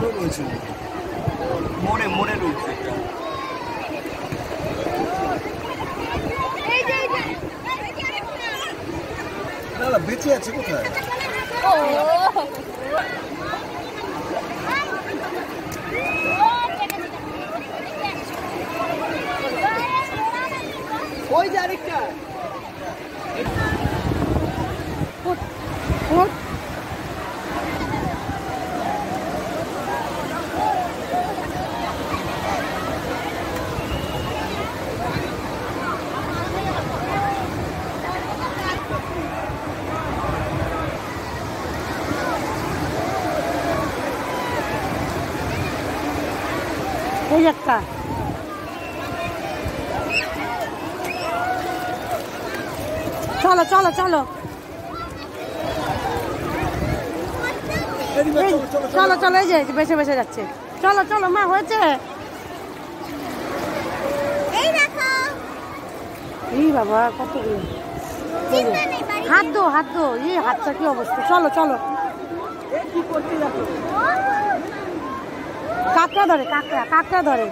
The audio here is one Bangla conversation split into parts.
মোড়ে রয়েছে, মোড়ে মোড়ে রয়েছে একটা। না না বেঁচে আছে কোথায়? ওই যে আরেকটা। ওই একটা চলো চলো চলো চলো চলো এই যে বেছে বেছে যাচ্ছে। চলো চলো মা হয়েছে। এই বাবা কতগুলো হাত দো হাত দো। এই হাতটা কি অবস্থা। চলো চলো কাঁকড়া ধরে কাঁকড়া কাঁকড়া ধরে।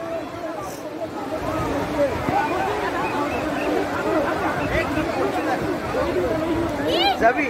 যাবি?